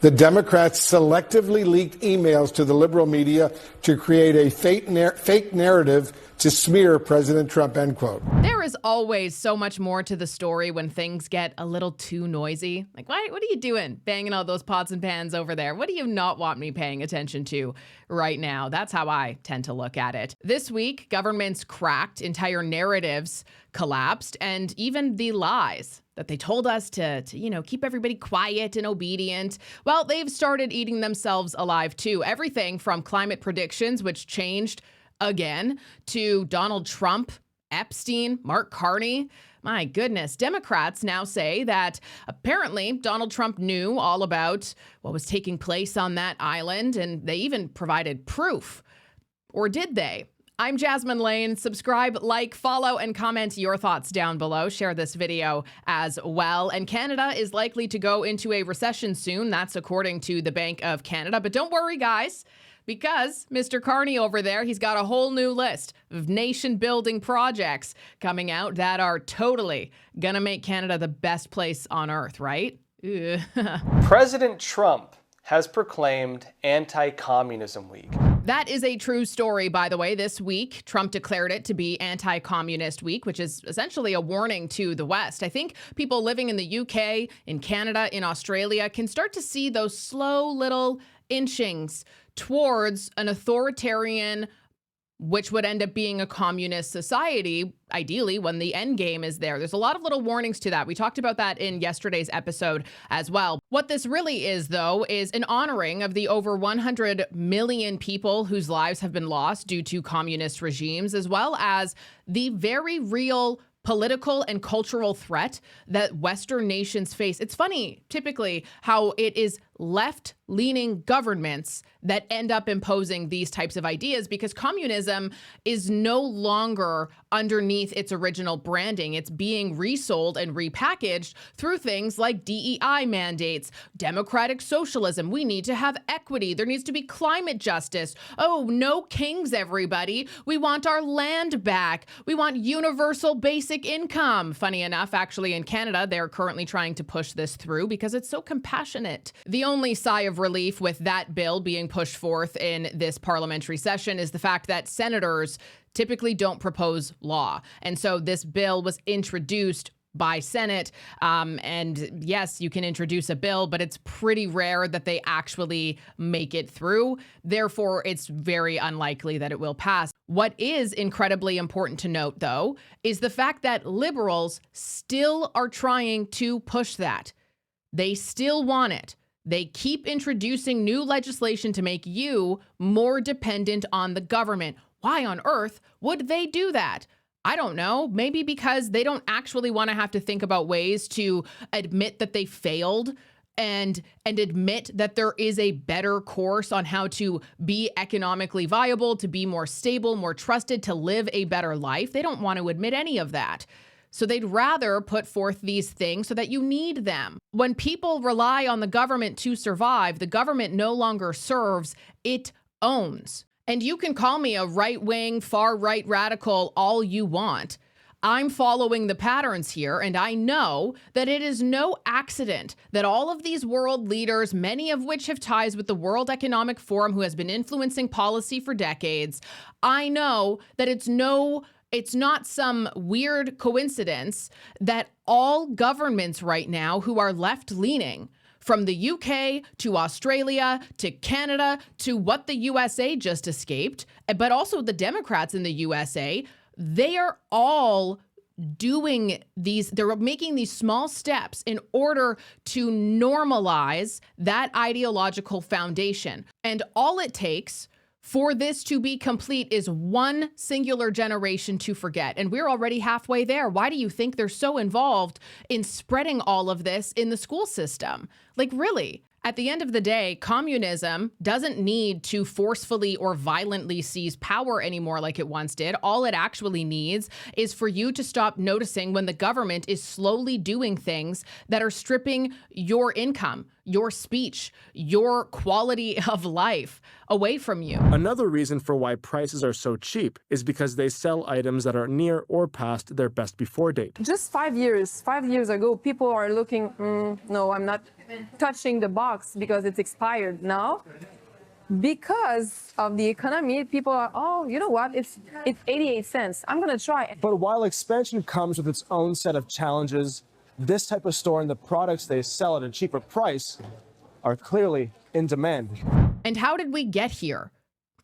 the Democrats selectively leaked emails to the liberal media to create a fake narrative to smear President Trump, end quote. There is always so much more to the story when things get a little too noisy. Like, what are you doing banging all those pots and pans over there? What do you not want me paying attention to right now? That's how I tend to look at it. This week, governments cracked, entire narratives collapsed, and even the lies that they told us to keep everybody quiet and obedient. Well, they've started eating themselves alive too. Everything from climate predictions, which changed again, to Donald Trump, Epstein, Mark Carney. My goodness, Democrats now say that apparently Donald Trump knew all about what was taking place on that island, and they even provided proof. Or did they? I'm Jasmine Lane. Subscribe, like, follow, and comment your thoughts down below. Share this video as well. And Canada is likely to go into a recession soon. That's according to the Bank of Canada. But don't worry, guys, because Mr. Carney over there, he's got a whole new list of nation-building projects coming out that are totally gonna make Canada the best place on earth, right? President Trump has proclaimed Anti-Communism Week. That is a true story, by the way. This week, Trump declared it to be Anti-Communist Week, which is essentially a warning to the West. I think people living in the UK, in Canada, in Australia can start to see those slow little inchings towards an authoritarian, which would end up being a communist society, ideally, when the end game is there. There's a lot of little warnings to that. We talked about that in yesterday's episode as well. What this really is, though, is an honoring of the over 100 million people whose lives have been lost due to communist regimes, as well as the very real political and cultural threat that Western nations face. It's funny, typically, how it is left-leaning governments that end up imposing these types of ideas, because communism is no longer underneath its original branding. It's being resold and repackaged through things like DEI mandates, democratic socialism. We need to have equity. There needs to be climate justice. Oh, no kings, everybody. We want our land back. We want universal basic income. Funny enough, actually, in Canada, they're currently trying to push this through because it's so compassionate. The only sigh of relief with that bill being pushed forth in this parliamentary session is the fact that senators typically don't propose law. And so this bill was introduced by Senate. And yes, you can introduce a bill, but it's pretty rare that they actually make it through. Therefore, it's very unlikely that it will pass. What is incredibly important to note, though, is the fact that liberals still are trying to push that. They still want it. They keep introducing new legislation to make you more dependent on the government. Why on earth would they do that? I don't know. Maybe because they don't actually want to have to think about ways to admit that they failed and admit that there is a better course on how to be economically viable, to be more stable, more trusted, to live a better life. They don't want to admit any of that. So they'd rather put forth these things so that you need them. When people rely on the government to survive, the government no longer serves, it owns. And you can call me a right-wing, far-right radical all you want. I'm following the patterns here, and I know that it is no accident that all of these world leaders, many of which have ties with the World Economic Forum, who has been influencing policy for decades, I know that it's not some weird coincidence that all governments right now who are left-leaning, from the UK to Australia to Canada to what the USA just escaped, but also the Democrats in the USA, they are all doing these, they're making these small steps in order to normalize that ideological foundation. And all it takes for this to be complete is one singular generation to forget. And we're already halfway there. Why do you think they're so involved in spreading all of this in the school system? Like, really? At the end of the day, communism doesn't need to forcefully or violently seize power anymore like it once did. All it actually needs is for you to stop noticing when the government is slowly doing things that are stripping your income, your speech, your quality of life away from you. Another reason for why prices are so cheap is because they sell items that are near or past their best before date. Just 5 years ago, people are looking, no, I'm not touching the box because it's expired now. Because of the economy, people are, oh, you know what? It's 88 cents. I'm going to try. But while expansion comes with its own set of challenges, this type of store and the products they sell at a cheaper price are clearly in demand. And how did we get here?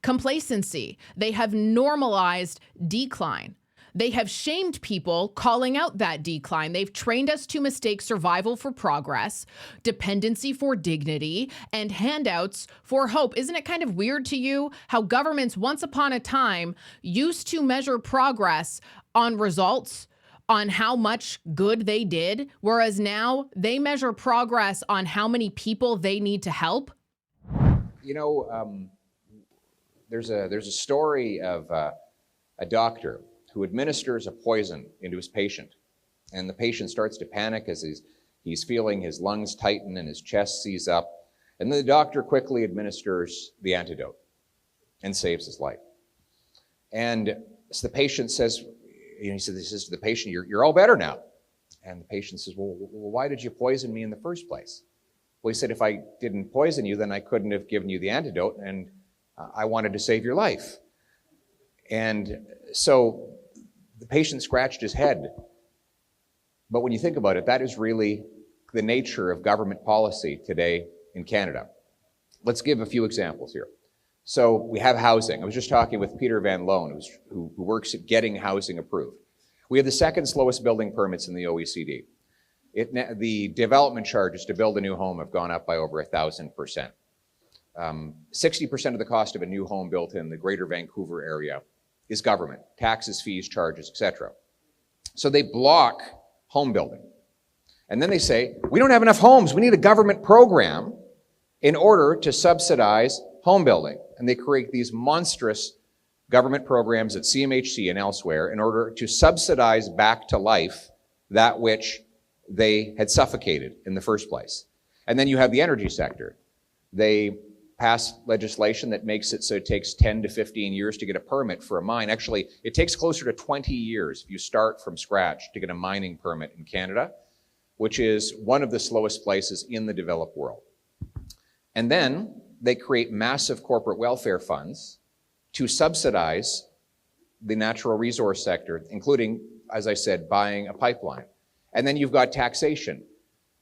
Complacency. They have normalized decline. They have shamed people, calling out that decline. They've trained us to mistake survival for progress, dependency for dignity, and handouts for hope. Isn't it kind of weird to you how governments once upon a time used to measure progress on results, on how much good they did, whereas now they measure progress on how many people they need to help? You know, there's a story of a doctor who administers a poison into his patient. And the patient starts to panic as he's feeling his lungs tighten and his chest seize up. And then the doctor quickly administers the antidote and saves his life. And so the patient says, he says to the patient, you're all better now. And the patient says, well, why did you poison me in the first place? Well, he said, if I didn't poison you, then I couldn't have given you the antidote, and I wanted to save your life. And so the patient scratched his head. But when you think about it, that is really the nature of government policy today in Canada. Let's give a few examples here. So we have housing. I was just talking with Peter Van Loan, who works at getting housing approved. We have the second slowest building permits in the OECD. The development charges to build a new home have gone up by over 1,000%. 60% of the cost of a new home built in the Greater Vancouver area is government, taxes, fees, charges, etc. So they block home building. And then they say, we don't have enough homes. We need a government program in order to subsidize home building. And they create these monstrous government programs at CMHC and elsewhere in order to subsidize back to life that which they had suffocated in the first place. And then you have the energy sector. They pass legislation that makes it so it takes 10 to 15 years to get a permit for a mine. Actually, it takes closer to 20 years if you start from scratch to get a mining permit in Canada, which is one of the slowest places in the developed world. And then they create massive corporate welfare funds to subsidize the natural resource sector, including, as I said, buying a pipeline. And then you've got taxation.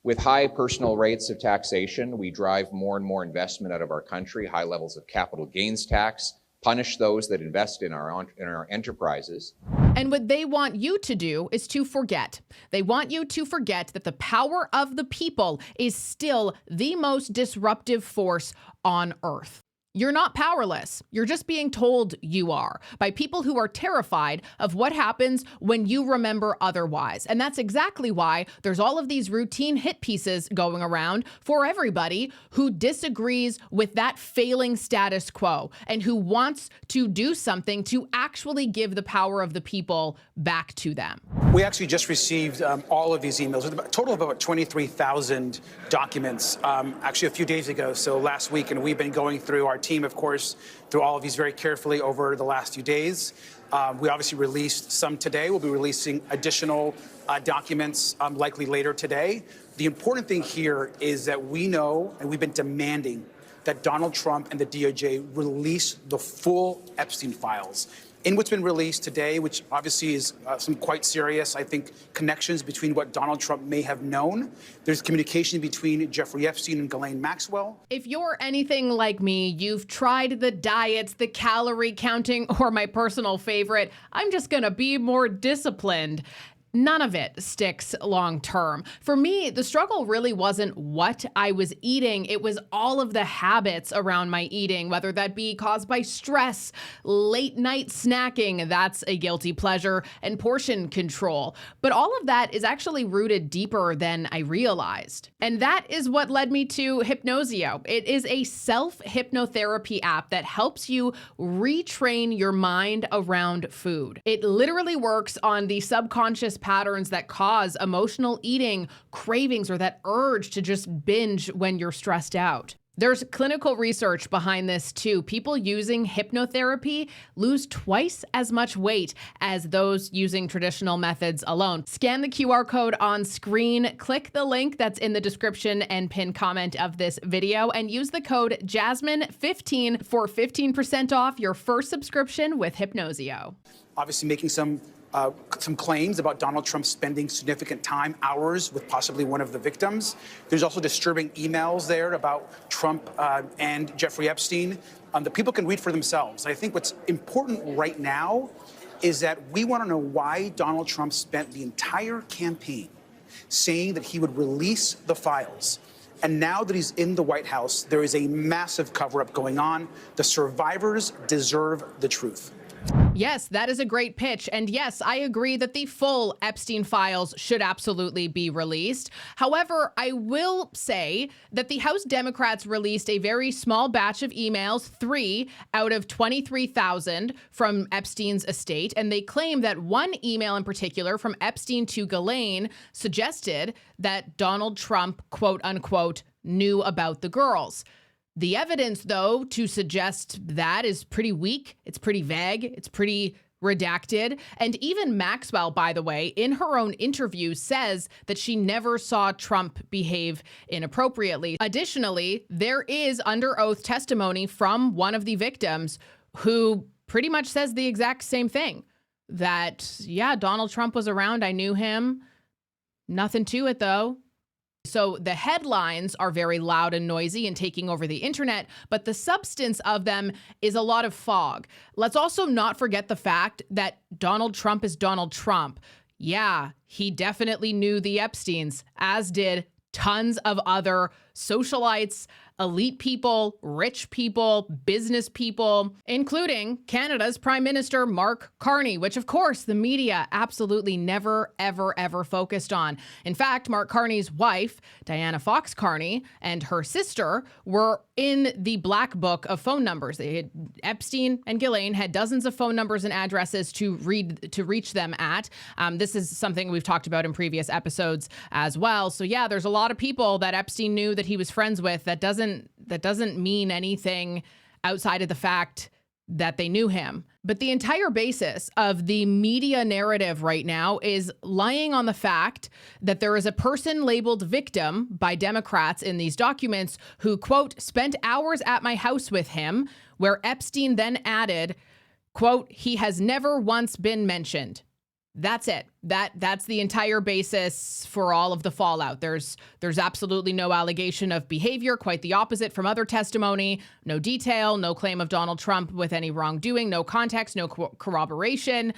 With high personal rates of taxation, we drive more and more investment out of our country, high levels of capital gains tax, punish those that invest in our enterprises. And what they want you to do is to forget. They want you to forget that the power of the people is still the most disruptive force on earth. You're not powerless. You're just being told you are by people who are terrified of what happens when you remember otherwise. And that's exactly why there's all of these routine hit pieces going around for everybody who disagrees with that failing status quo and who wants to do something to actually give the power of the people back to them. We actually just received all of these emails, with a total of about 23,000 documents, actually a few days ago, so last week, and we've been going through, our team, of course, through all of these very carefully over the last few days. We obviously released some today. We'll be releasing additional documents likely later today. The important thing here is that we know, and we've been demanding, that Donald Trump and the DOJ release the full Epstein files. In what's been released today, which obviously is some quite serious, I think, connections between what Donald Trump may have known. There's communication between Jeffrey Epstein and Ghislaine Maxwell. If you're anything like me, you've tried the diets, the calorie counting, or my personal favorite, I'm just gonna be more disciplined. None of it sticks long term. For me, the struggle really wasn't what I was eating. It was all of the habits around my eating, whether that be caused by stress, late night snacking, that's a guilty pleasure, and portion control. But all of that is actually rooted deeper than I realized. And that is what led me to Hypnosio. It is a self-hypnotherapy app that helps you retrain your mind around food. It literally works on the subconscious patterns that cause emotional eating, cravings, or that urge to just binge when you're stressed out. There's clinical research behind this too. People using hypnotherapy lose twice as much weight as those using traditional methods alone. Scan the QR code on screen, click the link that's in the description and pinned comment of this video, and use the code Jasmine15 for 15% off your first subscription with Hypnosio. Obviously making some claims about Donald Trump spending significant time, hours, with possibly one of the victims. There's also disturbing emails there about Trump and Jeffrey Epstein that people can read for themselves. I think what's important right now is that we want to know why Donald Trump spent the entire campaign saying that he would release the files. And now that he's in the White House, there is a massive cover-up going on. The survivors deserve the truth. Yes, that is a great pitch. And yes, I agree that the full Epstein files should absolutely be released. However, I will say that the House Democrats released a very small batch of emails, 3 out of 23,000 from Epstein's estate. And they claim that one email in particular from Epstein to Ghislaine suggested that Donald Trump, quote unquote, knew about the girls. The evidence, though, to suggest that is pretty weak. It's pretty vague. It's pretty redacted. And even Maxwell, by the way, in her own interview says that she never saw Trump behave inappropriately. Additionally, there is under oath testimony from one of the victims who pretty much says the exact same thing. That, yeah, Donald Trump was around. I knew him. Nothing to it, though. So the headlines are very loud and noisy and taking over the internet, but the substance of them is a lot of fog. Let's also not forget the fact that Donald Trump is Donald Trump. Yeah, he definitely knew the Epsteins, as did tons of other socialites, elite people, rich people, business people, including Canada's Prime Minister Mark Carney, which of course the media absolutely never, ever, ever focused on. In fact, Mark Carney's wife, Diana Fox Carney, and her sister were in the black book of phone numbers. Epstein and Ghislaine had dozens of phone numbers and addresses to reach them at. This is something we've talked about in previous episodes as well. So yeah, there's a lot of people that Epstein knew that he was friends with. That doesn't mean anything outside of the fact that they knew him. But the entire basis of the media narrative right now is lying on the fact that there is a person labeled victim by Democrats in these documents who, quote, spent hours at my house with him, where Epstein then added, quote, he has never once been mentioned. That's it. That's the entire basis for all of the fallout. There's absolutely no allegation of behavior, quite the opposite from other testimony, no detail, no claim of Donald Trump with any wrongdoing, no context, no corroboration.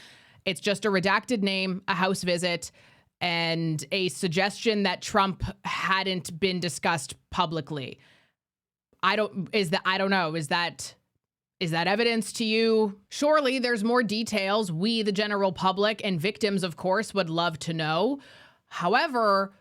It's just a redacted name, a house visit, and a suggestion that Trump hadn't been discussed publicly. I don't know. Is that evidence to you? Surely there's more details we, the general public, and victims, of course, would love to know. However,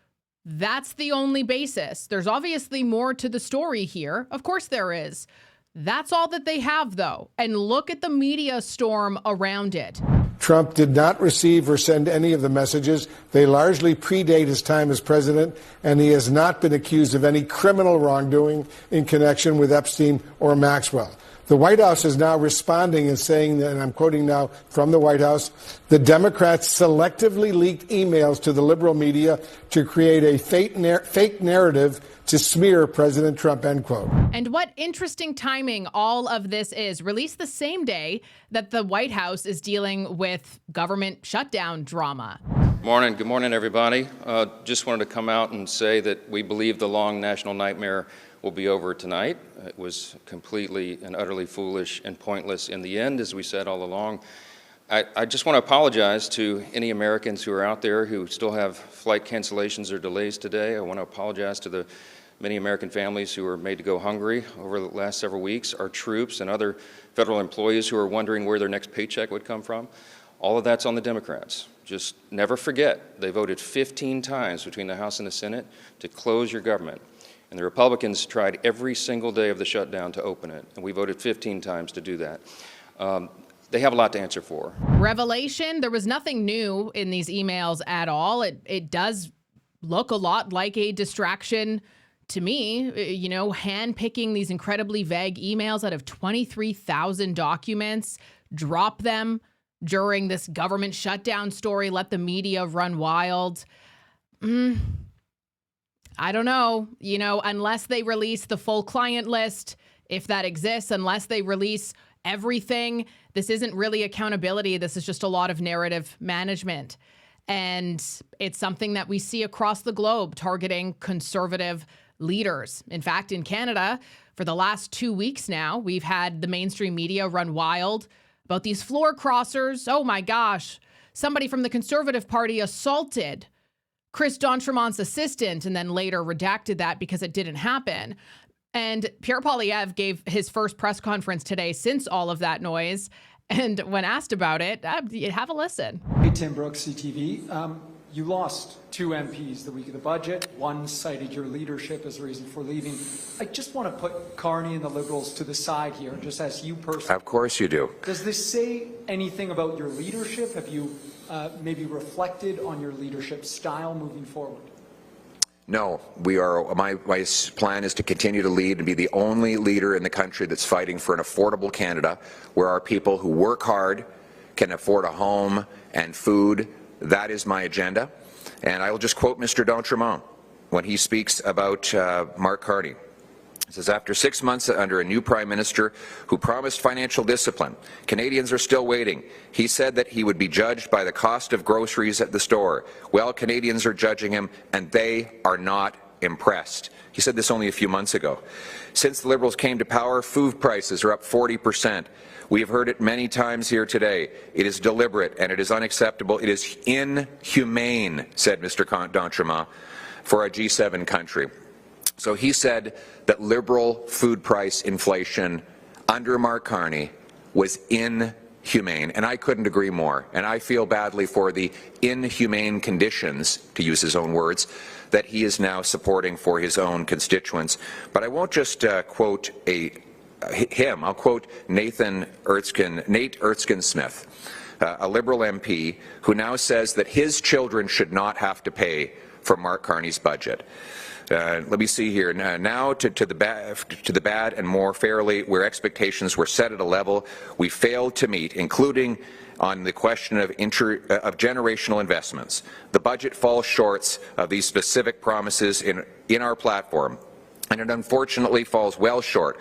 that's the only basis. There's obviously more to the story here. Of course there is. That's all that they have, though. And look at the media storm around it. Trump did not receive or send any of the messages. They largely predate his time as president, and he has not been accused of any criminal wrongdoing in connection with Epstein or Maxwell. The White House is now responding and saying that, and I'm quoting now from the White House, the Democrats selectively leaked emails to the liberal media to create a fake narrative to smear President Trump, end quote. And what interesting timing all of this is. Released the same day that the White House is dealing with government shutdown drama. Morning. Good morning, everybody. Just wanted to come out and say that we believe the long national nightmare will be over tonight. It was completely and utterly foolish and pointless in the end, as we said all along. I just want to apologize to any Americans who are out there who still have flight cancellations or delays today. I want to apologize to the many American families who were made to go hungry over the last several weeks, our troops and other federal employees who are wondering where their next paycheck would come from. All of that's on the Democrats. Just never forget, they voted 15 times between the House and the Senate to close your government. And the Republicans tried every single day of the shutdown to open it, and we voted 15 times to do that. They have a lot to answer for. Revelation, there was nothing new in these emails at all. It does look a lot like a distraction to me, handpicking these incredibly vague emails out of 23,000 documents, drop them during this government shutdown story, let the media run wild. I don't know, unless they release the full client list, if that exists, unless they release everything, this isn't really accountability. This is just a lot of narrative management. And it's something that we see across the globe targeting conservative leaders. In fact, in Canada, for the last 2 weeks now, we've had the mainstream media run wild about these floor crossers. Oh my gosh, somebody from the Conservative Party assaulted Chris D'Entremont's assistant and then later redacted that because it didn't happen. And Pierre Poilievre gave his first press conference today since all of that noise. And when asked about it, have a listen. Hey, Tim Brooks, CTV. You lost 2 MPs the week of the budget. One cited your leadership as a reason for leaving. I just want to put Carney and the Liberals to the side here, just as you personally. Of course you do. Does this say anything about your leadership? Have you maybe reflected on your leadership style moving forward? No, we are. My plan is to continue to lead and be the only leader in the country that's fighting for an affordable Canada, where our people who work hard can afford a home and food. That is my agenda. And I will just quote Mr. D'Entremont when he speaks about Mark Carney. He says, after 6 months under a new Prime Minister who promised financial discipline, Canadians are still waiting. He said that he would be judged by the cost of groceries at the store. Well, Canadians are judging him, and they are not impressed. He said this only a few months ago. Since the Liberals came to power, food prices are up 40%. We have heard it many times here today. It is deliberate and it is unacceptable. It is inhumane, said Mr. D'Entremont, for a G7 country. So he said that Liberal food price inflation under Mark Carney was inhumane, and I couldn't agree more. And I feel badly for the inhumane conditions, to use his own words, that he is now supporting for his own constituents. But I won't just quote him. I'll quote Nate Erskine-Smith, a Liberal MP, who now says that his children should not have to pay for Mark Carney's budget. Let me see here. Now to the bad and more fairly, where expectations were set at a level we failed to meet, including on the question of generational investments. The budget falls short of these specific promises in our platform, and it unfortunately falls well short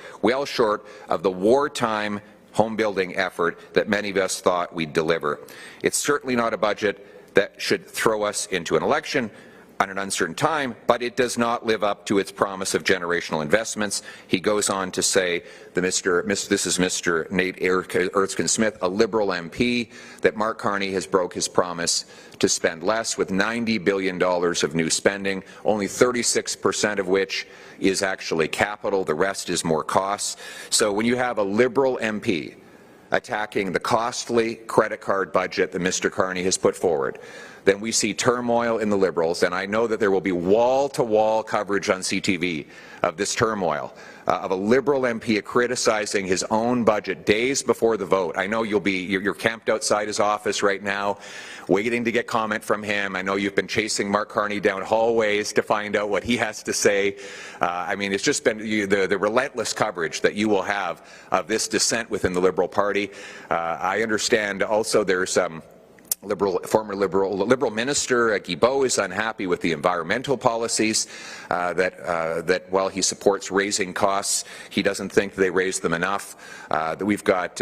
of the wartime home building effort that many of us thought we'd deliver. It's certainly not a budget that should throw us into an election on an uncertain time, but it does not live up to its promise of generational investments. He goes on to say that this is Mr. Nate Erskine-Smith, a Liberal MP, that Mark Carney has broke his promise to spend less, with $90 billion of new spending, only 36% of which is actually capital. The rest is more costs. So when you have a Liberal MP attacking the costly credit card budget that Mr. Carney has put forward, then we see turmoil in the Liberals, and I know that there will be wall-to-wall coverage on CTV of this turmoil, of a Liberal MP criticizing his own budget days before the vote. I know you're camped outside his office right now, waiting to get comment from him. I know you've been chasing Mark Carney down hallways to find out what he has to say. I mean, it's just been the relentless coverage that you will have of this dissent within the Liberal Party. I understand also there's former Liberal Minister Guilbeault is unhappy with the environmental policies that while he supports raising costs, he doesn't think they raise them enough. We've got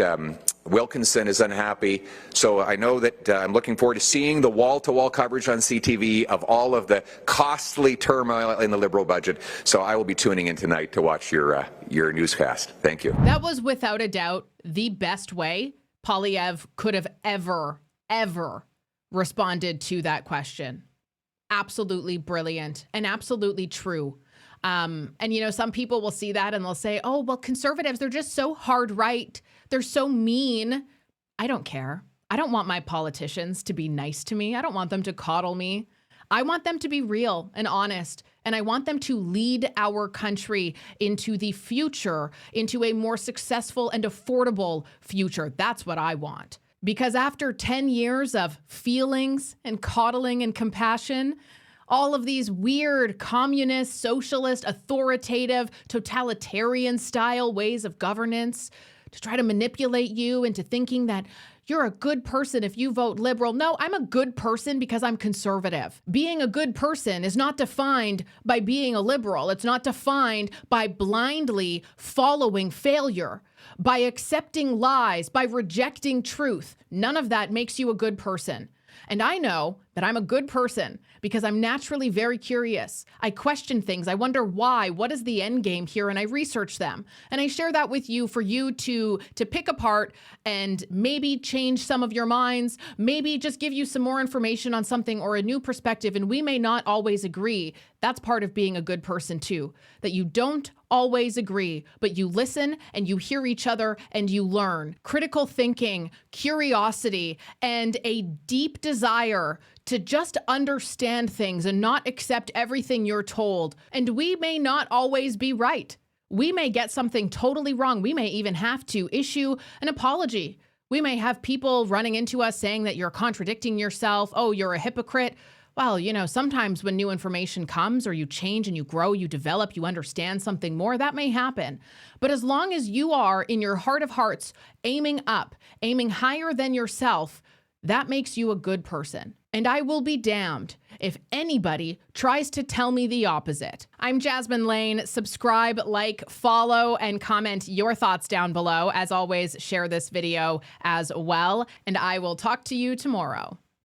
Wilkinson is unhappy. So I know that I'm looking forward to seeing the wall-to-wall coverage on CTV of all of the costly turmoil in the Liberal budget. So I will be tuning in tonight to watch your newscast. Thank you. That was without a doubt the best way Poilievre could have ever responded to that question. Absolutely brilliant and absolutely true. And, some people will see that and they'll say, oh, well, conservatives, they're just so hard right. They're so mean. I don't care. I don't want my politicians to be nice to me. I don't want them to coddle me. I want them to be real and honest. And I want them to lead our country into the future, into a more successful and affordable future. That's what I want. Because after 10 years of feelings and coddling and compassion, all of these weird communist, socialist, authoritative, totalitarian style ways of governance to try to manipulate you into thinking that you're a good person if you vote liberal. No, I'm a good person because I'm conservative. Being a good person is not defined by being a liberal. It's not defined by blindly following failure, by accepting lies, by rejecting truth. None of that makes you a good person. And I know that I'm a good person because I'm naturally very curious. I question things. I wonder why. What is the end game here? And I research them. And I share that with you for you to pick apart and maybe change some of your minds, maybe just give you some more information on something or a new perspective. And we may not always agree. That's part of being a good person too, that you don't always agree, but you listen and you hear each other and you learn. Critical thinking, curiosity, and a deep desire to just understand things and not accept everything you're told. And we may not always be right. We may get something totally wrong. We may even have to issue an apology. We may have people running into us saying that you're contradicting yourself. Oh, you're a hypocrite. Well, you know, sometimes when new information comes or you change and you grow, you develop, you understand something more, that may happen. But as long as you are in your heart of hearts aiming up, aiming higher than yourself, that makes you a good person. And I will be damned if anybody tries to tell me the opposite. I'm Jasmine Lane. Subscribe, like, follow, and comment your thoughts down below. As always, share this video as well. And I will talk to you tomorrow.